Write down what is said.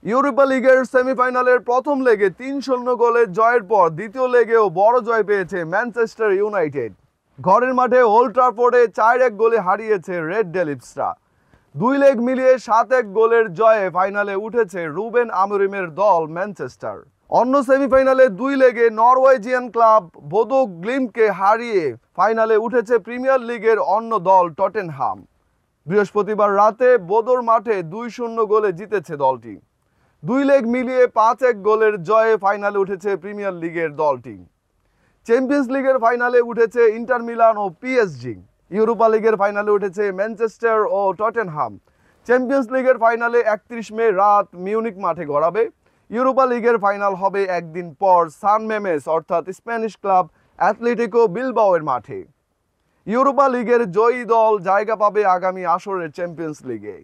Europa লিগের সেমিফাইনালের প্রথম লেগে ৩-০ গোলের জয়ের পর দ্বিতীয় লেগেও বড় জয় পেয়েছে ম্যানচেস্টার ইউনাইটেড। ঘরের মাঠে ওল্ড ট্রাফোর্ডে ৪-১ গোলে হারিয়েছে রেড ডেভিলসরা। দুই লেগ মিলিয়ে ৭-১ গোলের জয়ে ফাইনালে উঠেছে রুবেন আমোরিমের দল ম্যানচেস্টার। অন্য সেমিফাইনালে দুই লেগে নরওয়েজিয়ান ক্লাব বোদো গ্লিম্টকে হারিয়ে ফাইনালে উঠেছে প্রিমিয়ার লিগের অন্য দল টটেনহাম। বৃহস্পতিবার রাতে বোদোর মাঠে ২-০ গোলে জিতেছে দলটি। দুই লেগ মিলিয়ে ৫-১ গোলের জয়ে ফাইনালে উঠেছে প্রিমিয়ার লিগের দলটি। চ্যাম্পিয়ন্স লিগের ফাইনালে উঠেছে ইন্টার মিলান ও পিএসজি। ইউরোপা লিগের ফাইনালে উঠেছে ম্যানচেস্টার ও টটেনহাম। চ্যাম্পিয়ন্স লিগের ফাইনালে ৩১ মে রাত মিউনিক মাঠে গড়াবে। ইউরোপা লিগের ফাইনাল হবে একদিন পর সান মেমেস অর্থাৎ স্প্যানিশ ক্লাব অ্যাথলেটিকো বিলবাওয়ের মাঠে। ইউরোপা লিগের জয়ী দল জায়গা পাবে আগামী আসরের চ্যাম্পিয়ন্স লিগে।